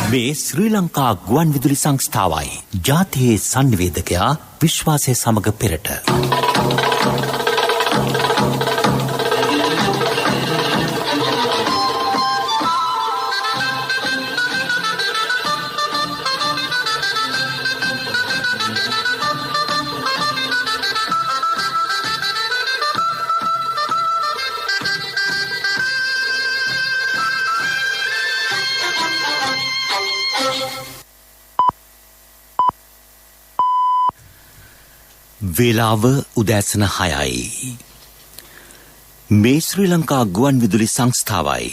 මේ ශ්‍රී ලංකා ගුවන් විදුලි සංස්ථාවයි ජාතියේ සංනිවේදකයා විශ්වාසය සමග පෙරට. වේලාව උදෑසන 6යි. මේ ශ්‍රී ලංකා ගුවන් විදුලි සංස්ථාවයි.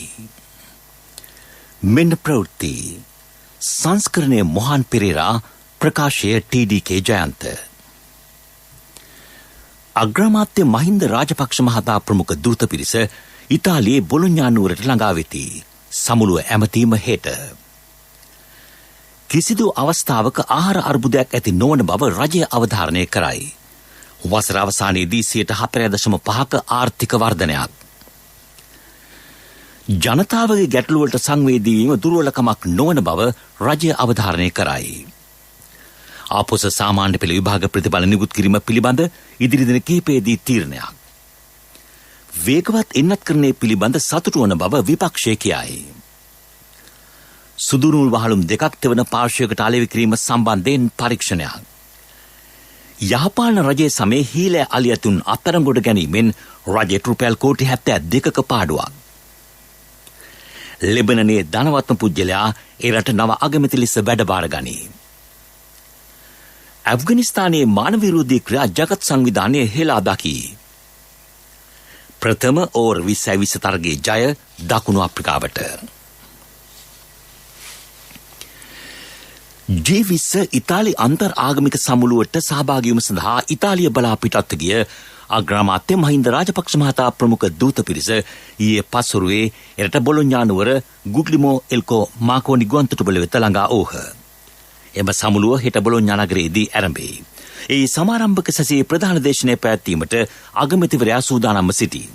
මෙන්න ප්‍රවෘත්ති. සංස්කරණය මොහන් පෙරේරා, ප්‍රකාශය ටීඩී.කේ ජයන්ත. අග්‍රාමාත්‍ය මහින්ද රාජපක්ෂ මහතා ප්‍රමුඛ දූත පිරිස ඉතාලියේ බොලොඤ්ඤා නුවරට ළඟා වෙති. සමුළුව ඇමතීම හෙට. කිසිදු අවස්ථාවක ආහාර අර්බුදයක් ඇති නොවන බව රජය අවධාරණය කරයි. වසර අවසානයේදී 4.5% ආර්ථික වර්ධනයක්. ජනතාවගේ ගැටලුවලට සංවේදී වීම දුර්වලකමක් නොවන බව රජය අවධාරණය කරයි. ආපොස සාමාන්‍ය පෙළ විභාග ප්‍රතිඵල නිකුත් කිරීම පිළිබඳ ඉදිරි දින කිහිපයේදී තීරණයක්. වේගවත් එන්නත්කරණය පිළිබඳ සතුටු වන බව විපක්ෂය කියයි. සුදුනූල් වහලුම් දෙකක් තෙවන පාර්ශ්වයකට අලෙවි කිරීම සම්බන්ධයෙන් පරීක්ෂණයක්. යහපාලන රජයේ සමයේ හීලෑ අලියතුන් අත්අඩංගුවට ගැනීමෙන් රජයට රුපියල් කෝටි 72ක පාඩුවක්. ලෙබනනයේ ධනවත්ම පුජ්‍යලයා ඒ රට නව අගමැති ලෙස වැඩබාර ගනී. ඇෆ්ගනිස්තානයේ මානව විරෝධී ක්‍රියා ජගත් සංවිධානය හෙලා දකී. ප්‍රථම ඕවර් 20 තරගයේ ජය දකුණු අප්‍රිකාවට. G20 ඉතාලි අන්තර් ආගමික සමුළුවට සහභාගී වීම සඳහා ඉතාලිය බලා පිටත් ගිය අග්‍රාමාත්‍ය මහින්ද රාජපක්ෂ මහතා ප්‍රමුඛ දූත පිරිස ඊයේ පස්වරුවේ එරට බොලොඤ්ඤා නුවර ගුග්ලිමෝ එල්කෝ මාකෝනි ගුවන්තොටුපළ වෙත ළඟා ඕහ. එම සමුළුව හෙට බොලොඤ්ඤා නගරයේදී ආරම්භයි. ඒ සමාරම්භක සැසියේ ප්‍රධාන දේශනය පැවැත්වීමට අගමැතිවරයා සූදානම්ව සිටී.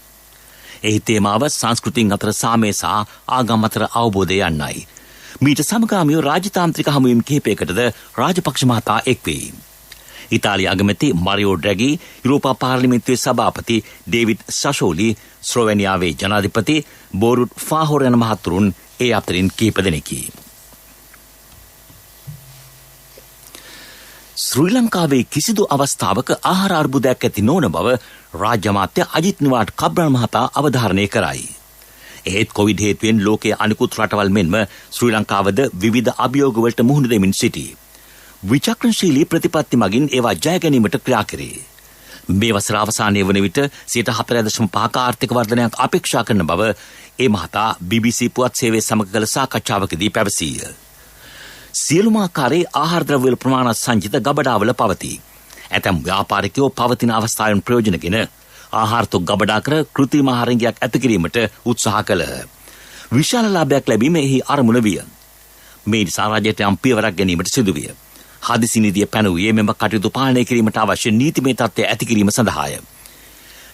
එහි තේමාව සංස්කෘතින් අතර සාමය සහ ආගම් අතර අවබෝධය යන්නයි. මීට සමගාමීව රාජතාන්ත්‍රික හමුවීම් කිහිපයකටද රාජපක්ෂ මහතා එක් වෙයි. ඉතාලිය අගමැති මරියෝ ඩ්‍රැගි, යුරෝපා පාර්ලිමේන්තුවේ සභාපති ඩේවිඩ් සෂෝලි, ස්ලෝවෙනියාවේ ජනාධිපති බෝරුට් ෆාහොර් යන මහතුරුන් ඒ අතරින් කිහිප දෙනෙකි. ශ්‍රී ලංකාවේ කිසිදු අවස්ථාවක ආහාර අර්බුදයක් ඇති නොවන බව රාජ්‍ය අමාත්‍ය අජිත් නිවාඩ් කබ්‍රල් මහතා අවධාරණය කරයි. එහෙත් කොවිඩ් හේතුවෙන් ලෝකයේ අනිකුත් රටවල් මෙන්ම ශ්‍රී ලංකාවද විවිධ අභියෝගවලට මුහුණ දෙමින් සිටී. විචක්‍රණශීලී ප්‍රතිපත්ති මගින් ඒවා ජය ගැනීමට ක්‍රියා කරේ. මේ වසර අවසානයේ වන විට 4.5% ආර්ථික වර්ධනයක් අපේක්ෂා කරන බව ඒ මහතා BBC පුවත් සේවයේ සමග කළ සාකච්ඡාවකදී පැවසීය. සියලුම ආකාරයේ ආහාර ද්‍රව්‍ය ප්‍රමාණ සංචිත ගබඩාවල පවතී. ඇතැම් ව්‍යාපාරිකයෝ පවතින අවස්ථාවෙන් ප්‍රයෝජනගෙන ආහාරතොක් ගබඩා කර කෘත්‍රිම ආහාරයක් ඇති කිරීමට උත්සාහ කළහ. විශාල ලාභයක් ලැබීම එහි අරමුණ විය. මේ නිසා රජයට යම් පියවරක් ගැනීමට සිදුවිය. හදිසි නීතිය පැනවුවේ මෙම කටයුතු පාලනය කිරීමට අවශ්‍ය නීතිමය තත්ත්වය ඇති කිරීම සඳහාය.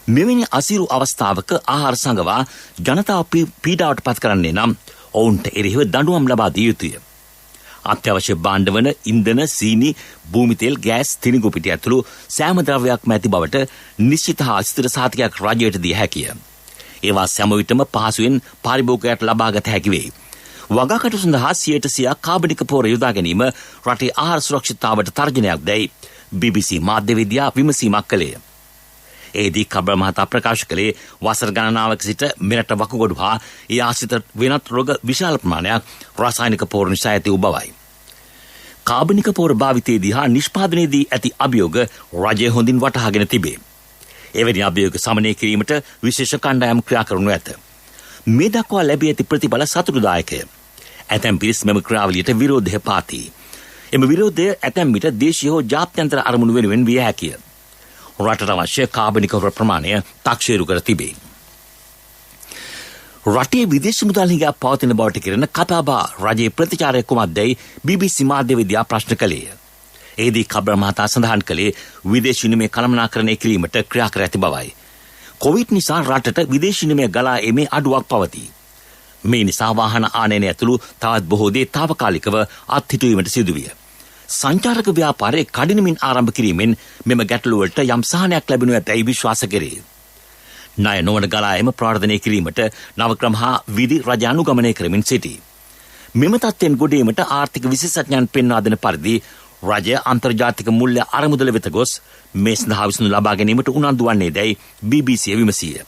මෙවැනි අසීරු අවස්ථාවක ආහාර සංගවා ජනතාව පීඩාවට පත් කරන්නේ නම් ඔවුන්ට එරෙහිව දඬුවම් ලබා දිය යුතුය. අත්‍යවශ්‍ය භාණ්ඩ වන ඉන්ධන, සීනි, භූමි තෙල්, ගෑස්, තිරිඟු පිටි ඇතුළු සෑම ද්‍රව්‍යයක්ම ඇති බවට නිශ්චිත හා ස්ථිර සහතිකයක් රජයට දිය හැකිය. ඒවා සෑම විටම පහසුවෙන් පාරිභෝගිකයාට ලබාගත හැකි වේ. වගාකටු සඳහා 100% කාබනික පොහොර යොදා ගැනීම රටේ ආහාර සුරක්ෂිතතාවට තර්ජනයක් දැයි BBC මාධ්‍යවේදියා විමසීමක් කළේය. එෙහිදී කබ්‍රල් මහතා ප්‍රකාශ කළේ වසර ගණනාවක සිට මෙරට වකුගඩු හා ඒ ආශ්‍රිත වෙනත් රෝග විශාල ප්‍රමාණයක් රසායනික පොහොර නිසා ඇති වූ බවයි. කාබනික පොහොර භාවිතයේදී හා නිෂ්පාදනයේදී ඇති අභියෝග රජය හොඳින් වටහාගෙන තිබේ. එවැනි අභියෝග සමනය කිරීමට විශේෂ කණ්ඩායම් ක්‍රියා කරනු ඇත. මේ දක්වා ලැබී ඇති ප්‍රතිඵල සතුටුදායකය. ඇතැම් පිරිස් මෙම ක්‍රියාවලියට විරෝධය පාතී. එම විරෝධය ඇතැම් විට දේශීය හෝ ජාත්‍යන්තර අරමුණු වෙනුවෙන් විය හැකිය. රටට අවශ්‍ය කාබනික ප්‍රමාණය තක්සේරු කර තිබේ. රටේ විදේශ මුදල් හිඟයක් පවතින බවට කිරණ කතාබහ රජයේ ප්‍රතිචාරය කුමක්දැයි BBC මාධ්‍යවේදියා ප්‍රශ්න කළේය. එෙහිදී කබ්‍රල් මහතා සඳහන් කළේ විදේශ විනිමය කළමනාකරණය කිරීමට ක්‍රියා කර ඇති බවයි. කොවිඩ් නිසා රටට විදේශ විනිමය ගලා එමේ අඩුවක් පවතී. මේ නිසා වාහන ආනයන ඇතුළු තවත් බොහෝ දේ తాවකාලිකව අත්හිටුවීමට සිදුවිය. සංචාරක ව්‍යාපාරයේ කඩිනමින් ආරම්භ කිරීමෙන් මෙම ගැටලුවලට යම් සහනයක් ලැබෙනු ඇතැයි විශ්වාස කෙරේ. ණය නොවන ගලායම ප්‍රාර්ථනා කිරීමට නවක්‍රම හා විධි රජ අනුගමනය කරමින් සිටී. මෙම තත්ත්වයෙන් ගොඩේමට ආර්ථික විශේෂඥයන් පෙන්වා දෙන පරිදි රජය අන්තර්ජාතික මුල්‍ය අරමුදල වෙත ගොස් මේ සඳහා විසඳුම් ලබා ගැනීමට උනන්දු වන්නේ දැයි BBC විමසීය.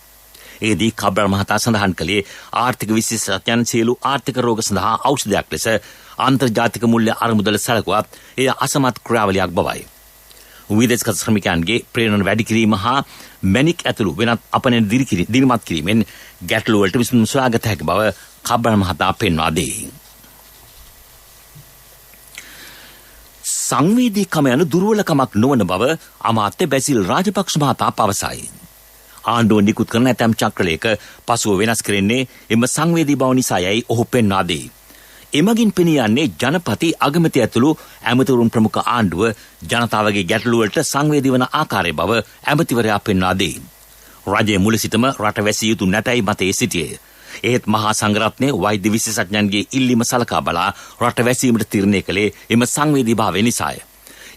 එෙහිදී කබ්‍රල් මහතා සඳහන් කළේ ආර්ථික විශේෂඥයන් සියලු ආර්ථික රෝග සඳහා ඖෂධයක් ලෙස අන්තර්ජාතික මුල්‍ය අරමුදල සැලකුවත් එය අසමත් ක්‍රියාවලියක් බවයි. විදේශ ශ්‍රමිකයන්ගේ ප්‍රේරණ වැඩි කිරීම හා මැණික් ඇතුළු වෙනත් අපනයන දිරිමත් කිරීමෙන් ගැටලුවලට විසඳුම් සොයාගත හැකි බව කබ්‍රල් මහතා පෙන්වා දෙයි. සංවේදීකම යන දුර්වලකමක් නොවන බව අමාත්‍ය බැසිල් රාජපක්ෂ මහතා පවසයි. ආණ්ඩුව නිකුත් කරන ඇතැම් චක්‍රලයක පසුව වෙනස් කරන්නේ එම සංවේදී බව නිසා යයි ඔහු පෙන්වා දෙයි. එමගින් පෙනී යන්නේ ජනපති අගමැති ඇතුළු ඇමතිවරුන් ප්‍රමුඛ ආණ්ඩුව ජනතාවගේ ගැටලුවලට සංවේදී වන ආකාරය බව ඇමතිවරයා පෙන්වා දෙයි. රජයේ මුල සිටම රට වැසිය යුතු නැතයි මතයේ සිටියේ. ඒත් මහා සංඝරත්නයේ වෛද්‍ය විශේෂඥයන්ගේ ඉල්ලීම සලකා බලා රට වැසීමට තීරණය කළේ එම සංවේදීභාවය නිසාය.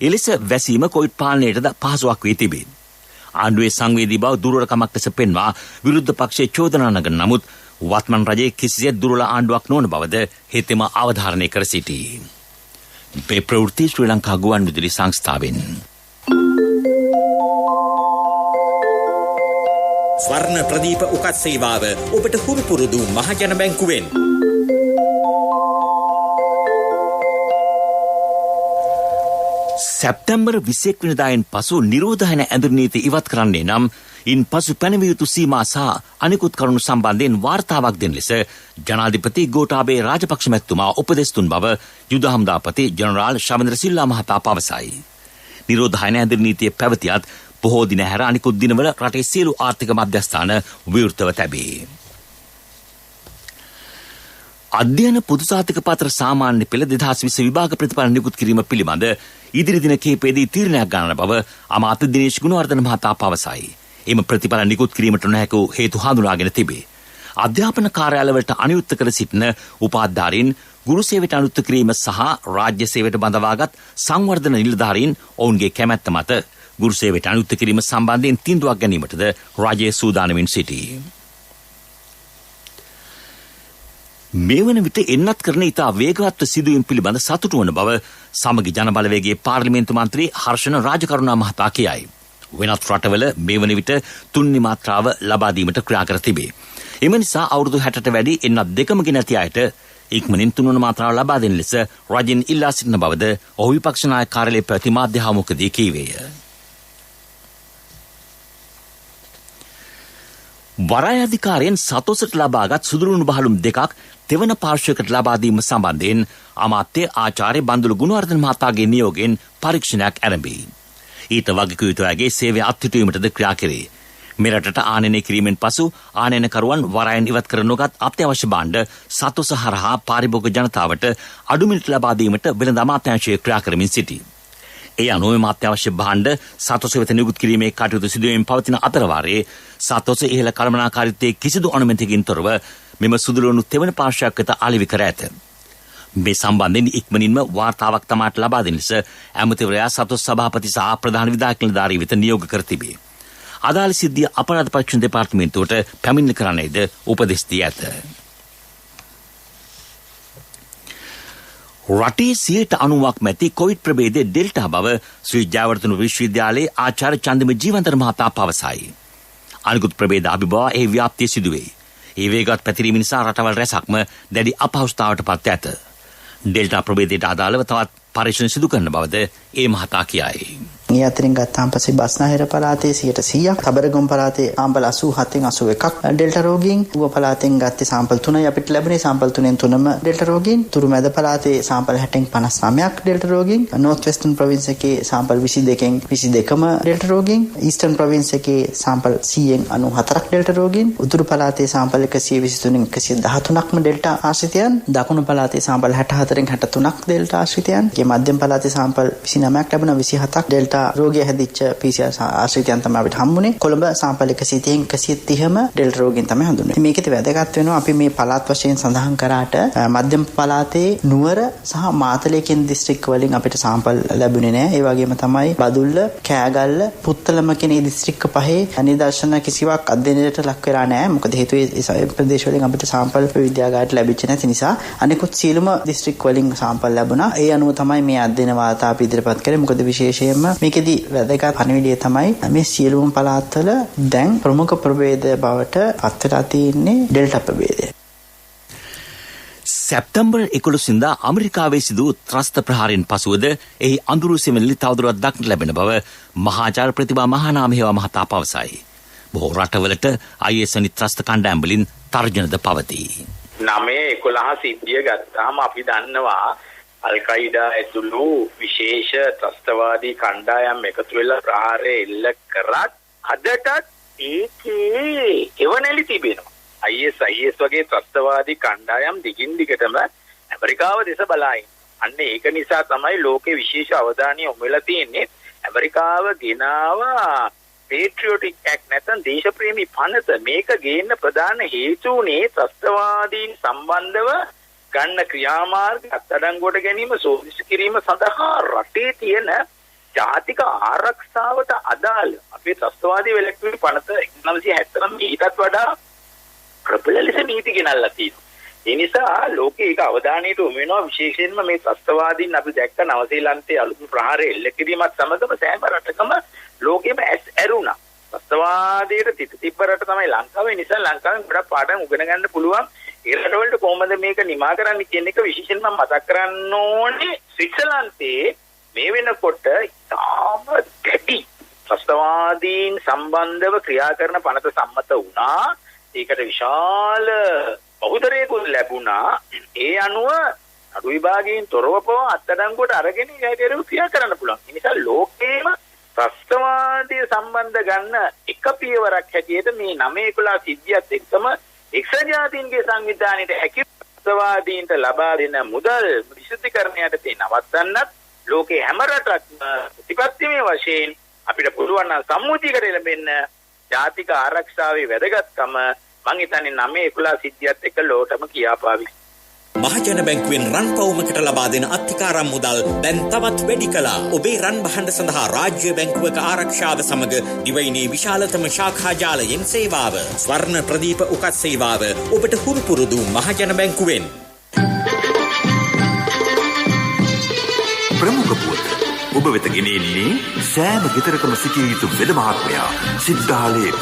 එලෙස වැසීම කොවිඩ් පාලනයටද පහසුවක් වී තිබේ. ආණ්ඩුවේ සංවේදී බව දුර්වලකමක් ලෙස පෙන්වා විරුද්ධ පක්ෂයේ චෝදනා නගන නමුත් වත්මන් රජයේ කිසිසේත් දුර්වල ආණ්ඩුවක් නොවන බවද හෙතෙම අවධාරණය කර සිටී. මේ ප්‍රවෘත්ති ශ්‍රී ලංකා ගුවන්විදුලි සංස්ථාවෙන්. ස්වර්ණ ප්‍රදීප උකත් සේවාව ඔබට හුරු පුරුදු මහජන බැංකුවෙන්. සැප්තැම්බර් 21 වෙනිදායෙන් පසු නිරෝධායන ඇඳුම් නීති ඉවත් කරන්නේ නම් ඉන් පසු පැනවිය යුතු සීමා සහ අනිකුත් කරුණු සම්බන්ධයෙන් වාර්තාවක් දෙන ලෙස ජනාධිපති ගෝඨාභය රාජපක්ෂ මැතිතුමා උපදෙස් දුන් බව යුද හමුදාපති ජනරාල් ශවේන්ද්‍ර සිල්වා මහතා පවසයි. නිරෝධායන ඇඳුම් නීතිය පැවතියත් බොහෝ දින හැර අනිකුත් දිනවල රටේ සියලු ආර්ථික මධ්‍යස්ථාන විවෘතව තැබේ. අධ්‍යයන පොදු සහතික පත්‍ර සාමාන්‍ය පෙළ 2020 විභාග ප්‍රතිඵල නිකුත් කිරීම පිළිබඳ ඉදිරි දින කිහිපයේදී තීරණයක් ගන්න බව අමාත්‍ය දිනේෂ් ගුණවර්ධන මහතා පවසයි. එම ප්‍රතිඵල නිකුත් කිරීමට නොහැකි හේතු හඳුනාගෙන තිබේ. අධ්‍යාපන කාර්යාලවලට අනුයුක්ත කර සිටින උපාධිධාරීන් ගුරු සේවයට අනුයුක්ත කිරීම සහ රාජ්‍ය සේවයට බඳවාගත් සංවර්ධන නිලධාරීන් ඔවුන්ගේ කැමැත්ත මත ගුරු සේවයට අනුයුක්ත කිරීම සම්බන්ධයෙන් තීන්දුවක් ගැනීමටද රජය සූදානමින් සිටී. මේ වන විට එන්නත් කරන ඉතා වේගවත්ව සිදුවීම් පිළිබඳ සතුටු වන බව සමගි ජනබලවේගයේ පාර්ලිමේන්තු මන්ත්‍රී හර්ෂණ රාජකරුණා මහතා කියයි. වෙනත් රටවල මේ වන විට 3 මාත්‍රාව ලබා දීමට ක්‍රියා කර තිබේ. එම නිසා අවුරුදු 60ට වැඩි එන්නත් දෙකම ගෙන ඇති අයට ඉක්මනින් 3 මාත්‍රාව ලබා දෙන ලෙස රජෙන් ඉල්ලා සිටින බවද ඔහු විපක්ෂ නායක කාර්යාලයේ පැවති මාධ්‍ය හමුවකදී කීවේය. වරාය අධිකාරියෙන් සතොසට ලබාගත් සුදුරුණු බහලුම් දෙකක් තෙවන පාර්ශ්වයකට ලබා දීම සම්බන්ධයෙන් අමාත්‍ය ආචාර්ය බන්දුල ගුණවර්ධන මහතාගේ නියෝගයෙන් පරීක්ෂණයක් ආරම්භයි. ඊට වගකිව යුතු අයගේ සේවය අත්හිටුවීමටද ක්‍රියා කෙරේ. මෙරටට ආනයනය කිරීමෙන් පසු ආනයනකරුවන් වරායන් ඉවත් කර නොගත් අත්‍යවශ්‍ය භාණ්ඩ සතොස හරහා පාරිභෝගික ජනතාවට අඩු මිලට ලබා දීමට වෙළඳ අමාත්‍යාංශය ක්‍රියා කරමින් සිටී. ඒ අනුව අත්‍යවශ්‍ය භාණ්ඩ සතොස වෙත නිකුත් කිරීමේ කටයුතු සිදුවීමෙන් පවතින අතරවාරයේ සතොස ඉහළ කළමනාකාරීත්වයේ කිසිදු අනුමැතියකින් තොරව මෙම සුදුරුණු තෙවන පාර්ශ්වයක් වෙත අලෙවි කර ඇත. මේ සම්බන්ධයෙන් ඉක්මනින්ම වාර්තාවක් තමාට ලබා දෙන ලෙස ඇමතිවරයා සතොස් සභාපති සහ ප්‍රධාන විධායක නිලධාරී වෙත නියෝග කර තිබේ. අදාළ සිද්ධිය අපරාධ පරීක්ෂණ දෙපාර්තමේන්තුවට පැමිණිලි කරන්නේද උපදෙස් දී ඇත. රටේ 90%ක් මැති කොවිඩ් ප්‍රභේදයේ ඩෙල්ටා බව ශ්‍රී ජයවර්ධන විශ්වවිද්‍යාලයේ ආචාර්ය චන්දිම ජීවන්තර මහතා පවසයි. අනිකුත් ප්‍රභේද අභිබවා ඒ ව්‍යාප්තිය සිදුවේ. ඒ වේගවත් පැතිරීම නිසා රටවල් රැසක්ම දැඩි අපහසුතාවට පත් ඇත. ඩෙල්ටා ප්‍රභේදයට අදාළව තවත් පරීක්ෂණ සිදු කරන බවද ඒ මහතා කියයි. මේ අතරින් ගත්තාම පස්සේ බස්නාහිර පළාතේ 100%ක්, තබරගොම් පළාතේ සාම්පල් 87න් 81ක් ඩෙල්ටා රෝගීන්, ඌව පළාතෙන් ගත්තේ සාම්පල් 3යි අපිට ලැබුණේ සාම්පල් 3න් 3ම ඩෙල්ටා රෝගීන්, තුරුමැද පළාතේ සාම්පල් 60න් 59ක් ඩෙල්ටා රෝගීන්, නෝර්ත් වෙස්ටර්න් ප්‍රොවින්ස් එකේ සාම්පල් 22න් 22ම ඩෙල්ටා රෝගීන්, ඊස්ටර්න් ප්‍රොවින්ස් එකේ සාම්පල් 100න් 94ක් ඩෙල්ටා රෝගීන්, උතුරු පළාතේ සාම්පල් 123න් 113ක්ම ඩෙල්ටා ආශ්‍රිතයන්, දකුණු පළාතේ සාම්පල් 64න් 63ක් ඩෙල්ටා ආශ්‍රිතයන්, මධ්‍යම පළාතේ සාම්පල් 29ක් ලැබුණා 27ක් ඩෙල්ටා ඇස්ට්‍රාසෙනිකා රෝගය හැදිච්ච PCR ආශ්‍රිතයන් තමයි අපිට හම්බුනේ. කොළඹ සාම්පල් 130න් 130ම ඩෙල්ටා රෝගීන් තමයි හඳුන්වන්නේ. මේකෙදි වැදගත් වෙනවා අපි මේ පළාත් වශයෙන් සඳහන් කරාට මධ්‍යම පළාතේ නුවර සහ මාතලේ කියන දිස්ත්‍රික්ක වලින් අපිට සාම්පල් ලැබුණේ නැහැ. ඒ වගේම තමයි බදුල්ල, කෑගල්ල, පුත්තලම කියන මේ දිස්ත්‍රික්ක පහේ නිදර්ශන කිසිවක් අධ්‍යයනයට ලක් වෙලා නැහැ. මොකද හේතුව ඒ ප්‍රදේශ වලින් අපිට සාම්පල් විද්‍යාගාරයට ලැබිච්ච නැති නිසා අනිකුත් සියලුම දිස්ත්‍රික්ක වලින් සාම්පල් ලැබුණා. ඒ අනුව තමයි මේ අධ්‍යයන වාර්තා අපි ඉදිරිපත් කරේ. මොකද විශේෂයෙන්ම මේකෙදි වැදගත් පණිවිඩය තමයි මේ සියලුම පළාත්වල දැන් ප්‍රමුඛ ප්‍රභේදය බවට පත් වෙලා තියෙන්නේ ඩෙල්ටා ප්‍රභේදය. සැප්තැම්බර් 11 වෙනිදා ඇමරිකාවේ සිදු ත්‍රස්ත ප්‍රහාරයෙන් පසුවද එහි අඳුරු සෙමෙල්ලි තවදුරටත් දක්නට ලැබෙන බව මහාචාර්ය ප්‍රතිභා මහානාමහේවා මහතා පවසයි. බොහෝ රටවලට IS ත්‍රස්ත කණ්ඩායම් වලින් තර්ජනද පවතී. 9/11 සිද්ධිය ගත්තාම අපි දන්නවා අල්-කයිඩා ඇතුළු විශේෂ ත්‍රස්තවාදී කණ්ඩායම් එකතු වෙලා ප්‍රහාරය එල්ල කරත් අදටත් ඒකේ එවනැලි තිබෙනවා. IS වගේ ත්‍රස්තවාදී කණ්ඩායම් දිගින් දිගටම ඇමරිකාව දෙස බලයි. අන්න ඒක නිසා තමයි ලෝකේ විශේෂ අවධානය යොමු වෙලා තියෙන්නේ. ඇමරිකාව ගෙනාවා Patriotic Act නැත්නම් දේශප්‍රේමී පනත. මේක ගේන්න ප්‍රධාන හේතුුනේ ත්‍රස්තවාදීන් සම්බන්ධව ගන්න ක්‍රියාමාර්ග අත්අඩංගුවට ගැනීම සෝදිසි කිරීම සඳහා රටේ තියෙන ජාතික ආරක්ෂාවට අදාළ අපේ ත්‍රස්තවාදී වැළැක්වීමේ පනත 1979 ඊටත් වඩා ප්‍රබල ලෙස නීති ගෙනල්ලා තියෙනවා. ඒ නිසා ලෝකේ ඒක අවධානයට යොමු වෙනවා. විශේෂයෙන්ම මේ ත්‍රස්තවාදීන් අපි දැක්ක නවසීලන්තයේ අලුත් ප්‍රහාරය එල්ල කිරීමත් සමගම සෑම රටකම ලෝකෙම ඇරුණා. ත්‍රස්තවාදයට තිබ්බ රට තමයි ලංකාව. ඒ නිසා ලංකාවෙන් ගොඩක් පාඩම් උගෙන ගන්න පුළුවන්. ඒ රටවලට කොහොමද මේක නිමා කරන්න කියන එක විශේෂයෙන්ම මතක් කරන්න ඕනේ. ස්විට්සර්ලන්තයේ මේ වෙනකොට තාම ගැටි ත්‍රස්තවාදීන් සම්බන්ධව ක්‍රියා කරන පනත සම්මත වුණා. ඒකට විශාල බහුතරයකුත් ලැබුණා. ඒ අනුව අඩු විභාගයෙන් තොරව පව අත්අඩංගුවට අරගෙන ඒකේරු ක්‍රියා කරන්න පුළුවන්. ඒ නිසා ලෝකේම ත්‍රස්තවාදය සම්බන්ධ ගන්න එක පියවරක් හැටියට මේ 9/11 සිද්ධියත් එක්කම එක්සත් ජාතීන්ගේ සංවිධානයේ හැකි ත්‍රස්තවාදීන්ට ලබා දෙන මුදල් විශුද්ධීකරණයට තියෙන නවත්තන්නත් ලෝකේ හැම රටක්ම ප්‍රතිපත්තිමය වශයෙන් අපිට පුළුවන් නම් සම්මුතියකට ලැබෙන්න ජාතික ආරක්ෂාවේ වැදගත්කම මං හිතන්නේ 9/11 සිද්ධියත් එක්ක ලෝකම කියාපාවි. මහජන බැංකුවෙන් රන් පවුමකට ලබා දෙන අත්තිකාරම් මුදල් දැන් තවත් වැඩි කළා. ඔබේ රන් බහඬ සඳහා රාජ්‍ය බැංකුවක ආරක්ෂාව සමග දිවයිනේ විශාලතම ශාඛා ජාලයෙන් සේවාව. ස්වර්ණ ප්‍රදීප උකත් සේවාව ඔබට හුරු පුරුදු මහජන බැංකුවෙන්. ප්‍රමුඛ පුවත් ඔබ වෙත ගෙනෙන්නේ සෑම ගෙදරකම සිටිය යුතු වෙද මහත්මයා සිද්ධාලේප.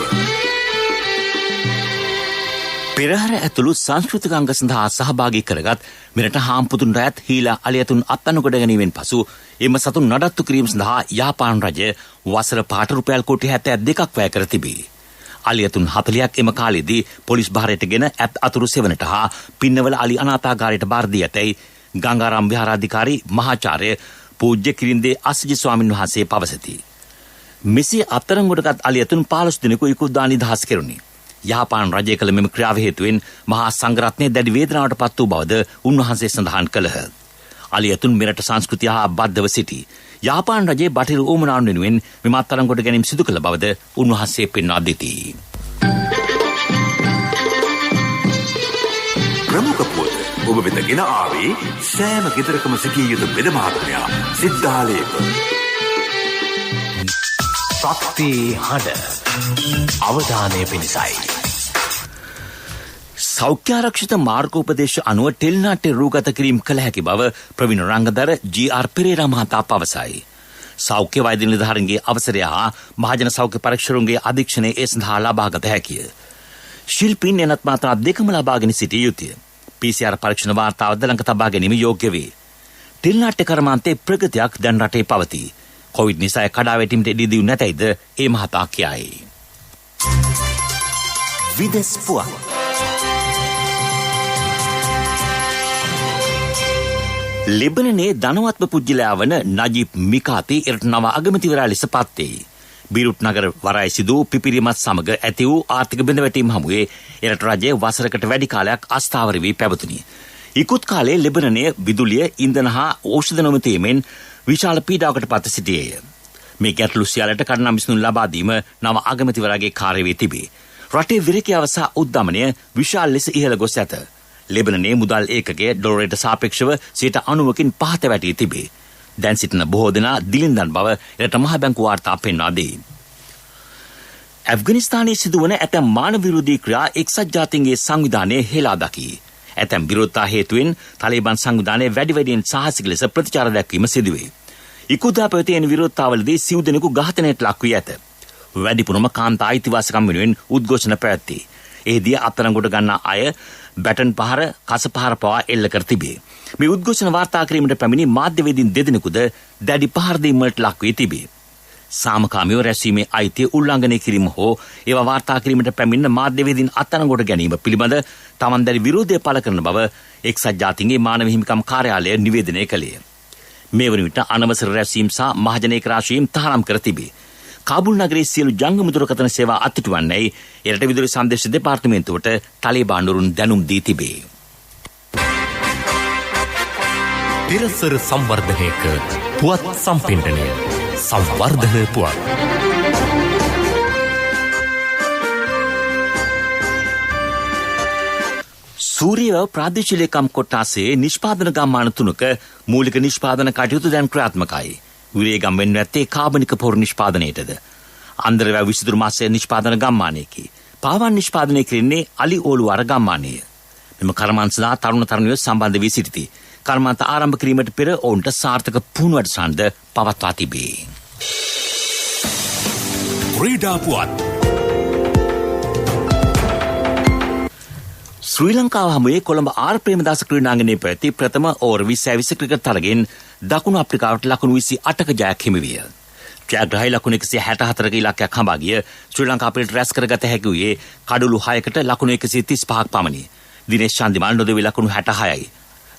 පෙරහර ඇතුළු සංස්කෘතික අංග සඳහා සහභාගී කරගත් මෙරට හාම්පුතුන් රැත් හීලා අලියතුන් අත්අඩංගුවට ගැනීමෙන් පසු එම සතුන් නඩත්තු කිරීම සඳහා යාපාන රජය වසර පාට රුපියල් කෝටි 72ක් වැය කර තිබේ. අලියතුන් 40ක් එම කාලයේදී පොලිස් භාරයට ගෙන ඇත් අතුරු සෙවණට හා පින්නවල අලි අනාථාගාරයට බාර දී ඇතැයි ගංගාරාම් විහාරාධිකාරී මහාචාර්ය පූජ්‍ය කිරින්දේ අස්සජි ස්වාමින් වහන්සේ පවසති. මෙසේ අත්අඩංගුවටගත් අලියතුන් 15 දිනක ඉකුත්දා නිදහස් කෙරුණි. යාපාන රජය කළ මෙම ක්‍රියාව හේතුවෙන් මහා සංඝරත්නය දැඩි වේදනාවට පත් වූ බවද උන්වහන්සේ සඳහන් කළහ. අලියතුන් මෙරට සංස්කෘතිය හා බද්ධව සිටි. යාපාන රජයේ බටහිර උවමනාවන් වෙනුවෙන් මෙම අත්අඩංගුවට ගැනීම සිදු කළ බවද උන්වහන්සේ පෙන්වා දෙති. ප්‍රමුඛ පුවත් ඔබ වෙත ගෙන ආවේ සෑම ගෙදරකම සිටිය යුතු වෙද මහත්මයා සිද්ධාලේප. ශක්ති හඬ අවධානය පිණිසයි. සෞඛ්‍ය ආරක්ෂිත මාර්ගෝපදේශ අනුව ටෙලිනාට්‍ය රූගත කිරීම කළ හැකි බව ප්‍රවීණ රංගදර ජී.ආර්. පෙරේරා මහතා පවසයි. සෞඛ්‍ය වෛද්‍ය නිලධාරීන්ගේ අවසරය හා මහජන සෞඛ්‍ය පරීක්ෂකරුන්ගේ අධීක්ෂණය ඒ සඳහා ලබාගත හැකිය. ශිල්පීන් එනත් මාත්‍රා දෙකම ලබාගෙන සිටිය යුතුය. PCR පරීක්ෂණ වාර්තාවද ළඟ තබා ගැනීම යෝග්‍ය වේ. ටෙලිනාට්‍ය කර්මාන්තයේ ප්‍රගතියක් දැන් රටේ පවතී. කොවිඩ් නිසා කඩා වැටීමට ඉඩ දී නැතයිද ඒ මහතා කියයි. විදෙස් පුවත් ලෙබනනේ ධනවත්ම පුද්ගලයා වන නජීබ් මිකාති එරට නව අගමැතිවරයා ලෙස පත්වේ. බීරුට් නගර වරාය සිදු පිපිරීමත් සමග ඇති වූ ආර්ථික බිඳවැටීම් හමුවේ එරට රජය වසරකට වැඩි කාලයක් අස්ථාවර වී පැවතුණි. ඉකුත් කාලයේ ලෙබනනයේ විදුලිය ඉන්ධන හා ඖෂධ නොමැතිීමෙන් විශාල පීඩාවකට පත් සිටියේය. මේ ගැටලු සියල්ලට කඩනම් විසඳුම් ලබා දීම නව අගමැතිවරයාගේ කාර්ය වේ තිබේ. රටේ විරකියාව සහ උද්දමනය විශාල ලෙස ඉහළ ගොස් ඇත. ලෙබනනයේ මුදල් ඒකකයේ ඩොලරයට සාපේක්ෂව 90%කින් පහත වැටී තිබේ. දැන් සිටින බොහෝ දෙනා දිලින්දන් බව එරට මහ බැංකු වාර්තා පෙන්වා දෙයි. ඇෆ්ගනිස්තානයේ සිදුවන ඇතැම් මානව විරෝධී ක්‍රියා එක්සත් ජාතීන්ගේ සංවිධානය හෙලා දකි. ඇතැම් විරෝධතා හේතුවෙන් තලිබාන් සංවිධානය වැඩි වැඩියෙන් සාහසික ලෙස ප්‍රතිචාර දැක්වීම සිදුවේ. ඉකුදා පැවති එන විරෝධතාවලදී සිව් දෙනෙකු ඝාතනයට ලක් වී ඇත. වැඩිපුරම කාන්තා අයිතිවාසිකම් වෙනුවෙන් උද්ඝෝෂණ පැවැත්වී. එහිදී අත්අඩංගුවට ගන්නා අය බැටන් පහර, කස පහර පවා එල්ල කර තිබේ. මේ උද්ඝෝෂණ වාර්තා කිරීමට පැමිණි මාධ්‍යවේදීන් දෙදෙනෙකුද දැඩි පහර දීමට ලක් වී තිබේ. සාමකාමීව රැස්වීමේ අයිතිය උල්ලංඝනය කිරීම හෝ ඒවා වාර්තා කිරීමට පැමිණෙන මාධ්‍යවේදීන් අත්අඩංගුවට ගැනීම පිළිබඳ තමන් දැඩි විරෝධය පළ කරන බව එක්සත් ජාතීන්ගේ මානව හිමිකම් කාර්යාලය නිවේදනය කළේ. මේ වන විට අනවසර රැස්වීම් සහ මහජනේක රාශීම් තහනම් කර තිබේ. කාබුල් නගරයේ සියලු ජංගම දුරකථන සේවා අත්හිටුවන්නේ එරට විදුලි සංදේශ දෙපාර්තමේන්තුවට තලිබාන්වරුන් දැනුම් දී තිබේ. පිරසර සංවර්ධනයක පුවත් සම්පින්ඩනය සංවර්ධන පුවත්. සූරිය ප්‍රාදේශීය ලේකම් කොට්ටාසේ නිෂ්පාදන ගම්මාන 3ක මූලික නිෂ්පාදන කටයුතු දැන් ක්‍රියාත්මකයි. විරේගම් වෙන්නේ නැත්තේ කාබනික පොහොර නිෂ්පාදනයේද. අන්දරවැව විසිතුරු මාසයේ නිෂ්පාදන ගම්මානයේකි. පාවන් නිෂ්පාදනය කෙරෙන්නේ අලි ඕලුවාර ගම්මානයේ. මෙම කර්මාන්තලා තරුණ තරුණියෝ සම්බන්ධ වී සිටිති. කර්මාන්ත ආරම්භ කිරීමට පෙර ඔවුන්ට සාර්ථක පුහුණු වැඩසටහනද පවත්වා තිබේ. ක්‍රීඩා පුවත්. ශ්‍රී ලංකාව හමුවේ කොළඹ ආර් ප්‍රේමදාස ක්‍රීඩාංගණයේ පැවති ප්‍රථම ඕවර් 20 ක්‍රිකට් තරගෙන් දකුණු අප්‍රිකාවට ලකුණු 28ක ජයක් හිමි විය. ජයග්‍රහයි ලකුණු 164ක ඉලක්කයක් හඹා ගිය ශ්‍රී ලංකා අපිට රැස් කරගත හැකි වූයේ කඩලු 6කට ලකුණු 135ක් පමණි. දිනේෂ් චන්දිමාල් නොදෙවි ලකුණු 66යි.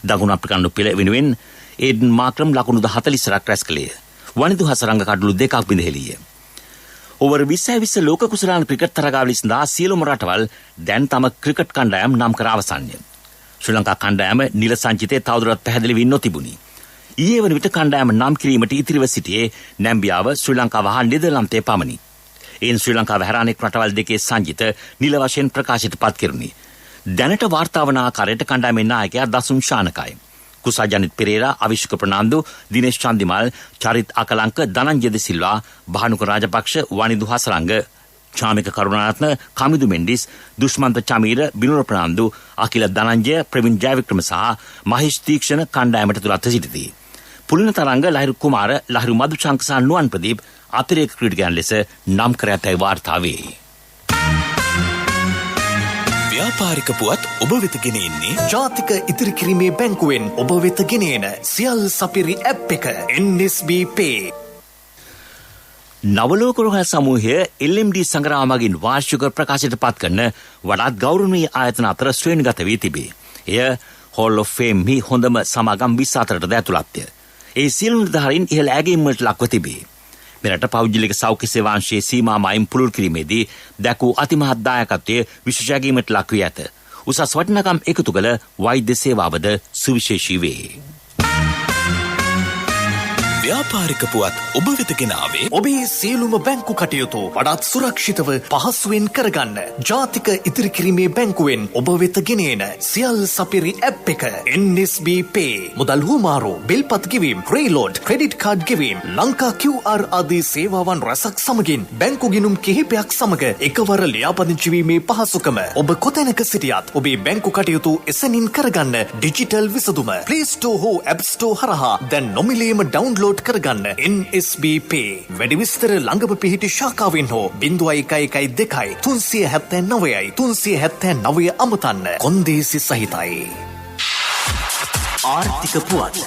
දකුණු අප්‍රිකානු පෙළ වෙනුවෙන් ඒඩන් මාක්‍රම් ලකුණු 40ක් රැස් කළේ. වනිදු හසරංග කඩලු 2ක් බිඳ හෙළිය. ඕවර් 20 ලෝක කුසලාන ක්‍රිකට් තරගාවලිය සඳහා සියලුම රටවල් දැන් තම ක්‍රිකට් කණ්ඩායම් නම් කර අවසන්ය. ශ්‍රී ලංකා කණ්ඩායම නිල සංචිතයේ තවදුරටත් පැහැදිලි වී නොතිබුණි. ඊයේ වන විට කණ්ඩායම නම් කිරීමට ඉතිරිව සිටියේ නැම්බියාව, ශ්‍රී ලංකාව හා නෙදර්ලන්තය පමණි. එයින් ශ්‍රී ලංකාව හැරානෙක් රටවල් දෙකේ සංචිත නිල වශයෙන් ප්‍රකාශයට පත් කෙරුණි. දැනට වාර්තා වන ආකාරයට කණ්ඩායමේ නායකයා දසුන් ශානකයි. කුසාජනිත් පෙරේරා, අවිෂ්ක ප්‍රනාන්දු, දිනේෂ් චන්දිමාල්, චරිත් අකලංක, ධනංජය ද සිල්වා, භානුක රාජපක්ෂ, වනිදු හසරංග, චාමික කරුණාරත්න, කමිදු මෙන්ඩිස්, දුෂ්මන්ත චමීර, බිනුර ප්‍රනාන්දු, අකිල ධනංජය, ප්‍රවීන් ජයවික්‍රම සහ මහේෂ් තීක්ෂණ කණ්ඩායමට තුලත් සිටිති. පුලින තරංග, ලහිරු කුමාර, ලහිරු මදුශංක සහ නුවන් ප්‍රදීප් අතිරේක ක්‍රීඩකයන් ලෙස නම් කර ඇතැයි වාර්තා වේ. ව්‍යාපාරික පුවත් ඔබ වෙත ගෙන එන්නේ ජාතික ඉතිරි කිරීමේ බැංකුවෙන් ඔබ වෙත ගෙන එන සියල් සපිරි ඇප් එක NSB Pay. නවලෝක රෝහල් සමූහය LMD සංග්‍රහ මගින් වාර්ෂික ප්‍රකාශයට පත් කරන වඩාත් ගෞරවනීය ආයතන අතර ශ්‍රේණිගත වී තිබේ. එය Hall of Fame හි හොඳම සමාගම් 24ටද ඇතුළත්ය. ඒ සියලු නිලධාරීන් ඉහළ ඇගයීමට ලක්ව තිබේ. මෙරට පෞද්ගලික සෞඛ්‍ය සේවාංශයේ සීමා මායිම් පුළුල් කිරීමේදී දැකූ අතිමහත් දායකත්වයේ විශේෂ ඇගයීමට ලක් වී ඇත. උසස් වටිනාකම් එකතු කළ වෛද්‍ය සේවාවද සුවිශේෂී වේ. ව්‍යාපාරික පුවත් ඔබ වෙත ගෙන ආවේ ඔබේ සියලුම බැංකු කටයුතු වඩාත් සුරක්ෂිතව පහසුවෙන් කරගන්න ජාතික ඉතිරි කිරීමේ බැංකුවෙන් ඔබ වෙත ගෙන එන සියල් සපිරි ඇප් එක NSB Pay. මුදල් හුමාරු, බිල්පත් ගෙවීම්, ක්‍රේලෝඩ්, ක්‍රෙඩිට් කාඩ් ගෙවීම්, ලංකා QR ආදී සේවාවන් රැසක් සමගින් බැංකු ගිණුම් කිහිපයක් සමග එකවර ලියාපදිංචි වීමේ පහසුකම. ඔබ කොතැනක සිටියත් ඔබේ බැංකු කටයුතු එසැනින් කරගන්න ඩිජිටල් විසඳුම Play Store හෝ App Store හරහා දැන් නොමිලේම ඩවුන්ලෝඩ් කරගන්න NSB Pay. වැඩි විස්තර ළඟම පිහිටි ශාඛාවෙන් හෝ 0112 379යි 379 අමතන්න. කොන්දේසි සහිතයි. ආර්ථික පුවත්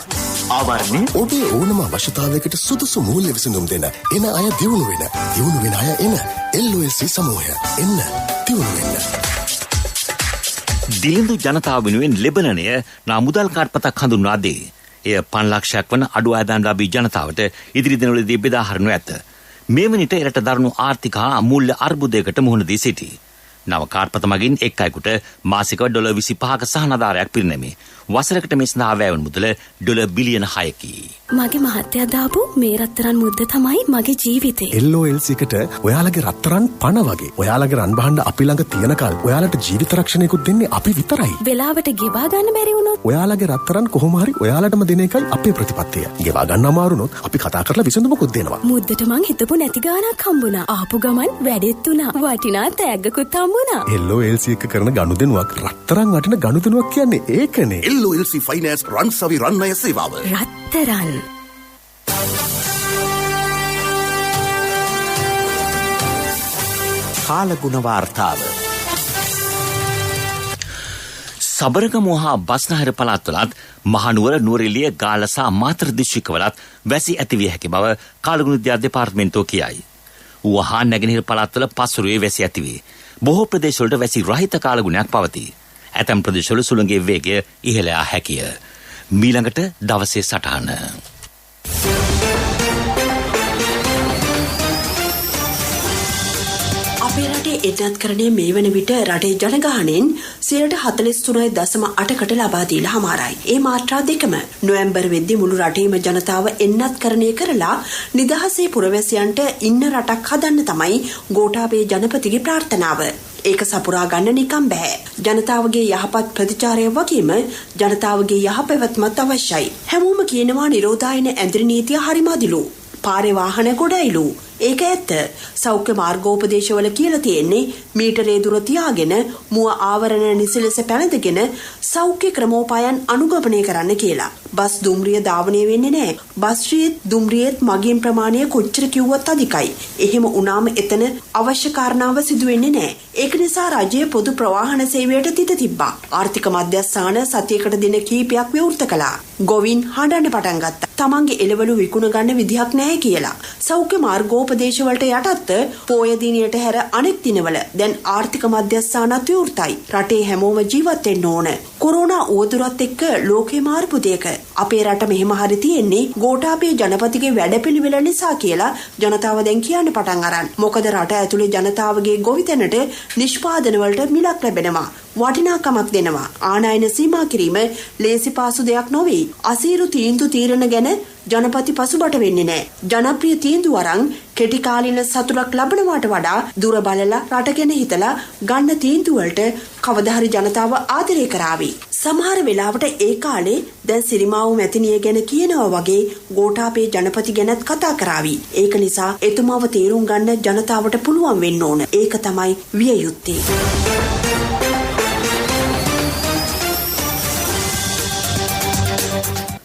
ආවරණය ඔබේ ඕනම අවශ්‍යතාවයකට සුදුසු මූල්‍ය විසඳුම් දෙන එන අය දියුණු වෙන අය එන LOLC සමූහය එන්න දියුණු වෙන්න. දිලිඳු ජනතාව වෙනුවෙන් ලෙබනනය නා මුදල් කාඩ්පතක් හඳුන්වා දේ. එය 5 ලක්ෂයක් වන අඩු ආදායම් ලාභී ජනතාවට ඉදිරි දිනවලදී බෙදා හරිනු ඇත. මේ වනිට එරට දරුණු ආර්ථික හා මූල්‍ය අර්බුදයකට මුහුණ දී සිටී. නව කාර්පත මගින් එක් අයෙකුට මාසිකව $25ක සහනාධාරයක් පිරිනැමේ. වසරකට මේ සඳහා වැයවන මුදල $6 බිලියන 6කි. මගේ මහත්තයා දාපු මේ රත්තරන් මුද්ද තමයි මගේ ජීවිතේ. LOLC එකට ඔයාලගේ රත්තරන් පණ වගේ. ඔයාලගේ රන් බහන්න අපි ළඟ තියනකල් ඔයාලට ජීවිත රක්ෂණයකුත් දෙන්නේ අපි විතරයි. වෙලාවට ගෙවා ගන්න බැරි වුණොත් ඔයාලගේ රත්තරන් කොහොම හරි ඔයාලටම දෙන එකයි අපේ ප්‍රතිපත්තිය. ගෙවා ගන්න අමාරුනොත් අපි කතා කරලා විසඳුමකුත් දෙනවා. මුද්දට මං හිතපු නැති ගාණක් හම්බුණා. ආපු ගමන් වැඩෙත් උනා. වටිනා තෑග්ගකුත් හම්බුණා. LOLC එක කරන ගනුදෙනුවක් රත්තරන් වටින ගනුදෙනුවක් කියන්නේ ඒකනේ. LOLC ෆයිනෑන්ස් රන්සවි රන්නය සේවාව. රත්තරන් කාලගුණ වාර්තාව. සබරගමුව හා බස්නාහිර පළාත්වලත් මහනුවර නුවරඑළිය ගාල්ල සහ මාතර දිස්ත්‍රික්කවලත් වැසි ඇතිවිය හැකි බව කාලගුණ විද්‍යා දෙපාර්තමේන්තුව කියයි. ඌව හා නැගෙනහිර පළාත්වල පස්වරුවේ වැසි ඇතිවේ. බොහෝ ප්‍රදේශවලට වැසි රහිත කාලගුණයක් පවතී. ඇතැම් ප්‍රදේශවල සුළඟේ වේගය ඉහළ යා හැකිය. මීළඟට දවසේ සටහන. අපේ රටේ එනත්කරණය මේ වන විට රටේ ජනගහනයෙන් 43.8කට ලබා දීලා හමාරයි. ඒ මාත්‍රා දෙකම නොවැම්බර් වෙද්දී මුළු රටේම ජනතාව එන්නත්කරණය කරලා නිදහසේ පුරවැසියන්ට ඉන්න රටක් හදන්න තමයි ගෝඨාභය ජනපතිගේ ප්‍රාර්ථනාව. ඒක සපුරා ගන්න නිකම් බෑ. ජනතාවගේ යහපත් ප්‍රතිචාරය වගේම ජනතාවගේ යහපැවැත්මත් අවශ්‍යයි. හැමෝම කියනවා නිරෝධායන ඇඳිරි නීතිය හරිම අදිලු. පාරේ වාහන ගොඩයිලු. ඒක ඇත්ත. සෞඛ්‍ය මාර්ගෝපදේශවල කියලා තියෙන්නේ මීටරේ දුර තියාගෙන මුව ආවරණ නිසලෙස පැනදගෙන සෞඛ්‍ය ක්‍රමෝපායන් අනුගමනය කරන්න කියලා. බස් දුම්රිය ධාවනය වෙන්නේ නැහැ. බස් ශ්‍රීත් දුම්රියෙත් මගින් ප්‍රමාණය කොච්චර කිව්වත් අධිකයි. එහෙම වුණාම එතන අවශ්‍ය කාරණාව සිදු වෙන්නේ නැහැ. ඒක නිසා රජය පොදු ප්‍රවාහන සේවයට තිත තිබ්බා. ආර්ථික මධ්‍යස්ථාන සතියකට දින කීපයක් විවෘත කළා. ගොවින් හඬන්න පටන් ගත්තා. තමන්ගේ එළවලු විකුණ ගන්න විදිහක් නැහැ කියලා. සෞඛ්‍ය මාර්ගෝපදේශවලට යටත් පෝය දිනයට හැර අනෙක් දිනවල දැන් ආර්ථික මධ්‍යස්ථානත් විවෘතයි. රටේ හැමෝම ජීවත් වෙන්න ඕන. කොරෝනා උවදුරත් එක්ක ලෝකේ මාර්පු දෙයක. අපේ රට මෙහෙම හරි තියෙන්නේ ගෝඨාභය ජනපතිගේ වැඩපිළිවෙල නිසා කියලා ජනතාව දැන් කියන්න පටන් අරන්. මොකද රට ඇතුලේ ජනතාවගේ ගොවිතැනට නිෂ්පාදන වලට මිලක් ලැබෙනවා. වටිනාකමක් දෙනවා. ආනයන සීමා කිරීම ලේසි පාසු දෙයක් නොවේ. අසීරු තීන්දුව තීරණ ගැන ජනපති පසුබට වෙන්නේ නැහැ. ජනප්‍රිය තීන්දුව අරන් කෙටි කාලින සතුටක් ලබනවට වඩා දුර බලලා රට ගැන හිතලා ගන්න තීන්දුව වලට කවදා හරි ජනතාව ආදරය කරાવી. සමහර වෙලාවට ඒ කාලේ දැන් සිරිමාවු මැතිනිය ගැන කියනවා වගේ ගෝඨාභය ජනපති ගැනත් කතා කරાવી. ඒක නිසා එතුමාව තේරුම් ගන්න ජනතාවට පුළුවන් වෙන්න ඕන. ඒක තමයි විය යුත්තේ.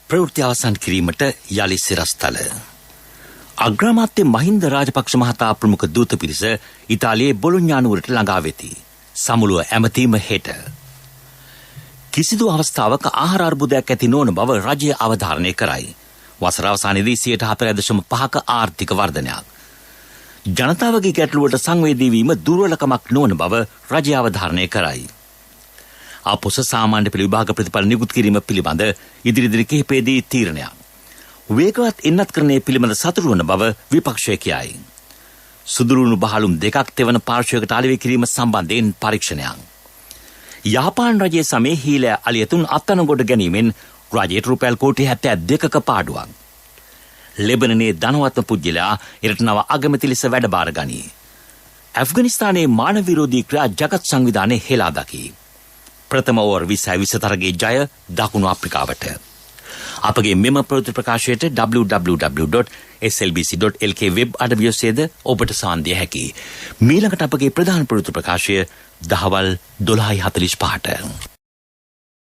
ප්‍රවෘත්ති අවසන් කිරීමට යලි සිරස්තල. අග්‍රාමාත්‍ය මහින්ද රාජපක්ෂ මහතා ප්‍රමුඛ දූත පිරිස ඉතාලියේ බොලොඤ්ඤා නුවරට ළඟා වෙති. සමුළුව ඇමතීම හෙට. කිසිදු අවස්ථාවක ආහාර අර්බුදයක් ඇති නොවන බව රජය අවධාරණය කරයි. වසර අවසානයේදී 4.5ක ආර්ථික වර්ධනයක්. ජනතාවගේ ගැටලුවට සංවේදී වීම දුර්වලකමක් නොවන බව රජය අවධාරණය කරයි. අපොස සාමාන්‍ය පෙළ විභාග ප්‍රතිඵල නිකුත් කිරීම පිළිබඳ ඉදිරි දින කිහිපයේදී තීරණයක්. වේගවත් එන්නත්කරණය පිළිබඳ සතුටු වන බව විපක්ෂය කියයි. සුදුරුණු බහලුම් දෙකක් තෙවන පාර්ශ්වයකට අලෙවි කිරීම සම්බන්ධයෙන් පරීක්ෂණයක්. යාපාන් රජයේ සමේ හීලෑ අලියතුන් අත්අඩංගුවට ගැනීමෙන් රජයට රුපියල් කෝටි 72ක පාඩුවක්. ලෙබනනයේ ධනවත්ම පුද්ගලයා එරට නව අගමැති ලෙස වැඩ බාර ගනී. ඇෆ්ගනිස්තානයේ මානව විරෝධී ක්‍රියා ජගත් සංවිධානයේ හෙලා දකි. ප්‍රථම ඕවර් 20 තරගයේ ජය දකුණු අප්‍රිකාවට. අපගේ මෙම ප්‍රවෘත්ති ප්‍රකාශයට www.slbc.lk වෙබ් අඩවිය ඔස්සේද ඔබට සාන්දිය හැකි. මීළඟට අපගේ ප්‍රධාන ප්‍රවෘත්ති ප්‍රකාශය දහවල් 12:45ට.